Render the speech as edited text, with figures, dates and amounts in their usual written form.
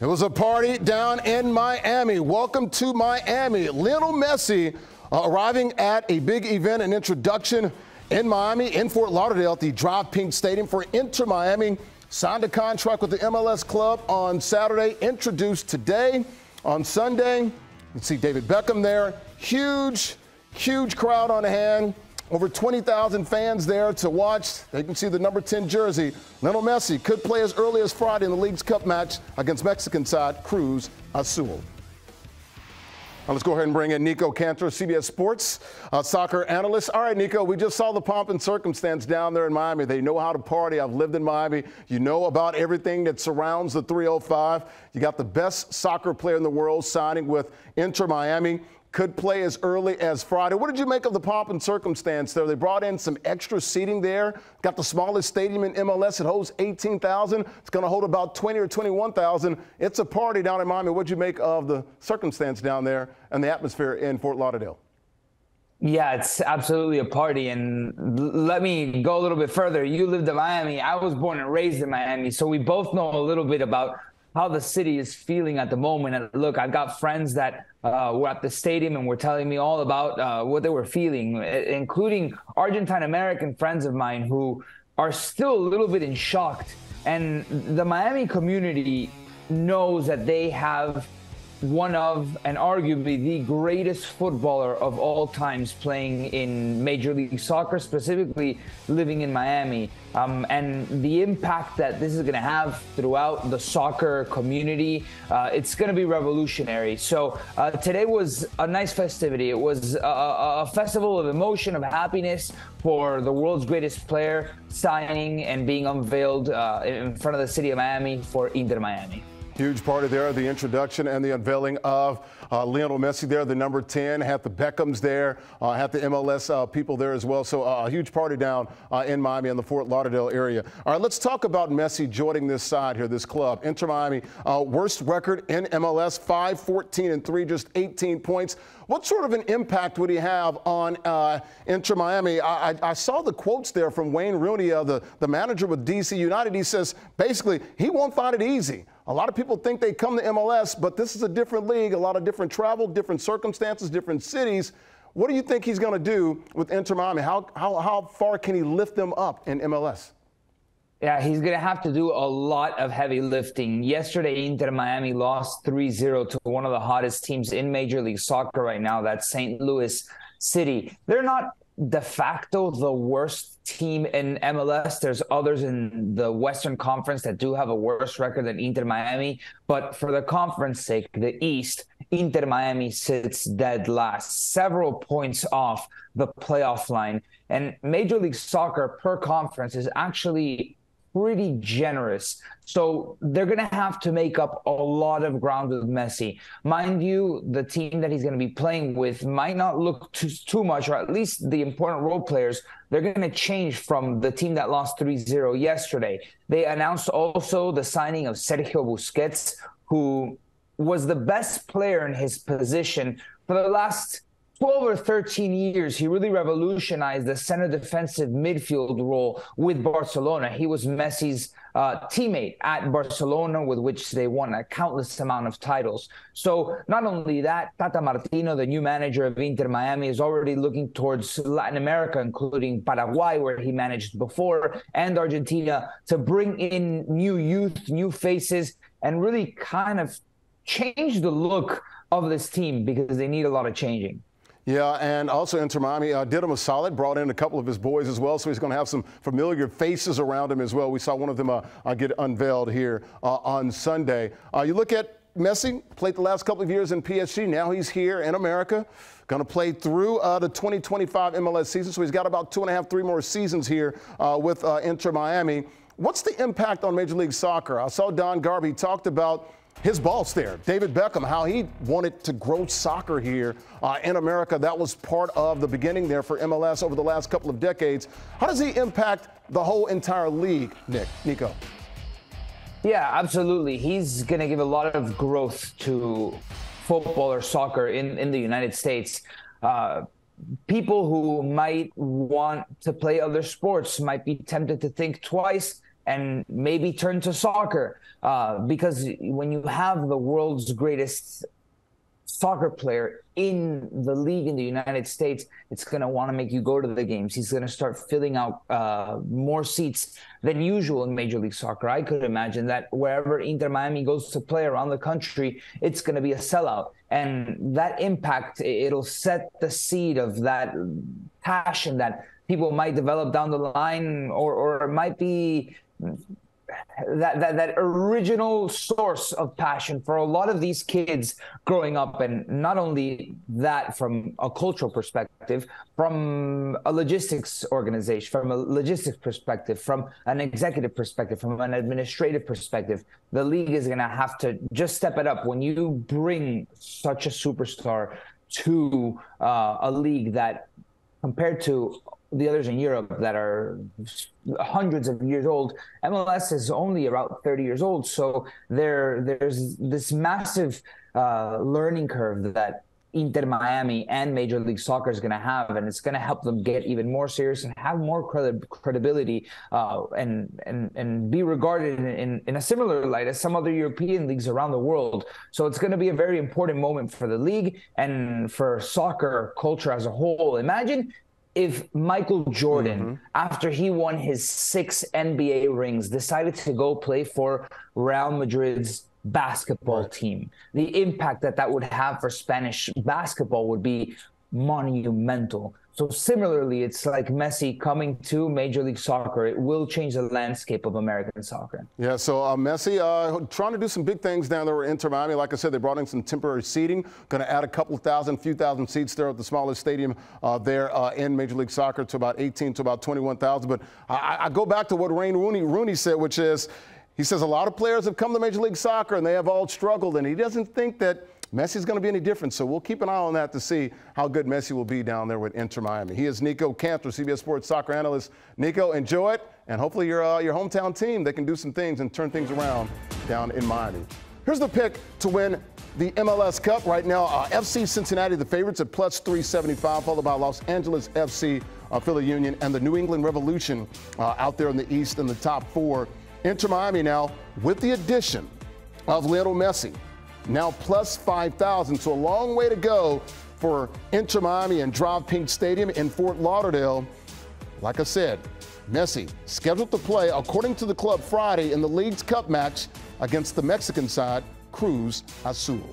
It was a party down in Miami. Welcome to Miami. Lionel Messi arriving at a big event, an introduction in Miami, in Fort Lauderdale at the Drive Pink Stadium for Inter Miami. Signed a contract with the MLS club on Saturday, introduced today. On Sunday, you can see David Beckham there. Huge crowd on hand. Over 20,000 fans there to watch. They can see the number 10 jersey. Lionel Messi could play as early as Friday in the League's Cup match against Mexican side Cruz Azul. Now let's go ahead and bring in Nico Cantor, CBS Sports soccer analyst. All right, Nico, we just saw the pomp and circumstance down there in Miami. They know how to party. I've lived in Miami. You know about everything that surrounds the 305. You got the best soccer player in the world signing with Inter Miami. Could play as early as Friday. What did you make of the pomp and circumstance there? They brought in some extra seating there. Got the smallest stadium in MLS. It holds 18,000. It's going to hold about 20 or 21,000. It's a party down in Miami. What did you make of the circumstance down there and the atmosphere in Fort Lauderdale? Yeah, it's absolutely a party. And let me go a little bit further. You lived in Miami. I was born and raised in Miami. So we both know a little bit about how the city is feeling at the moment. And look, I've got friends that were at the stadium and were telling me all about what they were feeling, including Argentine-American friends of mine who are still a little bit in shock. And the Miami community knows that they have one of, and arguably the greatest footballer of all times playing in Major League Soccer, specifically living in Miami. And the impact that this is going to have throughout the soccer community, it's going to be revolutionary. So today was a nice festivity. It was a festival of emotion, of happiness for the world's greatest player signing and being unveiled in front of the city of Miami for Inter Miami. Huge party there, the introduction and the unveiling of Lionel Messi there, the number 10. Had the Beckhams there, had the MLS people there as well. So a huge party down in Miami in the Fort Lauderdale area. All right, let's talk about Messi joining this side here, this club. Inter Miami, worst record in MLS, 5-14-3, just 18 points. What sort of an impact would he have on Inter Miami? I saw the quotes there from Wayne Rooney, the manager with DC United. He says basically he won't find it easy. A lot of people think they come to MLS, but this is a different league, a lot of different travel, different circumstances, different cities. What do you think he's going to do with Inter Miami? How far can he lift them up in MLS? Yeah, he's going to have to do a lot of heavy lifting. Yesterday, Inter Miami lost 3-0 to one of the hottest teams in Major League Soccer right now, that's St. Louis City. They're not de facto the worst team in MLS. There's others in the Western Conference that do have a worse record than Inter Miami. But for the conference sake, the East, Inter Miami sits dead last, several points off the playoff line. And Major League Soccer per conference is actually pretty generous. So they're going to have to make up a lot of ground with Messi. Mind you, the team that he's going to be playing with might not look too much, or at least the important role players, they're going to change from the team that lost 3-0 yesterday. They announced also the signing of Sergio Busquets, who was the best player in his position for the last 12 or 13 years. He really revolutionized the center defensive midfield role with Barcelona. He was Messi's teammate at Barcelona, with which they won a countless amount of titles. So not only that, Tata Martino, the new manager of Inter Miami, is already looking towards Latin America, including Paraguay, where he managed before, and Argentina, to bring in new youth, new faces, and really kind of change the look of this team, because they need a lot of changing. Yeah, and also Inter Miami did him a solid, brought in a couple of his boys as well, so he's going to have some familiar faces around him as well. We saw one of them get unveiled here on Sunday. You look at Messi, played the last couple of years in PSG. Now he's here in America, going to play through the 2025 MLS season, so he's got about 2.5, 3 more seasons here with Inter Miami. What's the impact on Major League Soccer? I saw Don Garby talked about his boss there, David Beckham, how he wanted to grow soccer here in America. That was part of the beginning there for MLS over the last couple of decades. How does he impact the whole entire league, Nico? Yeah, absolutely. He's going to give a lot of growth to football or soccer in the United States. People who might want to play other sports might be tempted to think twice and maybe turn to soccer, because when you have the world's greatest soccer player in the league in the United States, it's going to want to make you go to the games. He's going to start filling out more seats than usual in Major League Soccer. I could imagine that wherever Inter Miami goes to play around the country, it's going to be a sellout. And that impact, it'll set the seed of that passion that people might develop down the line, or it might be that original source of passion for a lot of these kids growing up. And not only that, from a cultural perspective, from a logistics organization, from a logistics perspective, from an executive perspective, from an administrative perspective, the league is going to have to just step it up. When you bring such a superstar to a league that, compared to the others in Europe that are hundreds of years old, MLS is only about 30 years old. So there's this massive learning curve that Inter Miami and Major League Soccer is going to have, and it's going to help them get even more serious and have more credibility, and be regarded in a similar light as some other European leagues around the world. So it's going to be a very important moment for the league and for soccer culture as a whole. Imagine if Michael Jordan, after he won his 6 NBA rings, decided to go play for Real Madrid's basketball team. The impact that would have for Spanish basketball would be monumental. So similarly, it's like Messi coming to Major League Soccer. It will change the landscape of American soccer. Yeah, so Messi trying to do some big things down there at Inter Miami. Like I said, they brought in some temporary seating, going to add a few thousand seats there at the smallest stadium there in Major League Soccer, to about 18 to about 21,000. But I go back to what Wayne Rooney said, which is, he says a lot of players have come to Major League Soccer and they have all struggled, and he doesn't think that Messi's going to be any different. So we'll keep an eye on that to see how good Messi will be down there with Inter Miami. He is Nico Cantor, CBS Sports soccer analyst. Nico, enjoy it, and hopefully your hometown team, they can do some things and turn things around down in Miami. Here's the pick to win the MLS Cup right now. FC Cincinnati, the favorites, at plus 375, followed by Los Angeles FC, Philly Union, and the New England Revolution out there in the East in the top 4. Inter Miami now, with the addition of Lionel Messi, now plus 5,000. So a long way to go for Inter Miami and Drive Pink Stadium in Fort Lauderdale. Like I said, Messi scheduled to play, according to the club, Friday in the League's Cup match against the Mexican side, Cruz Azul.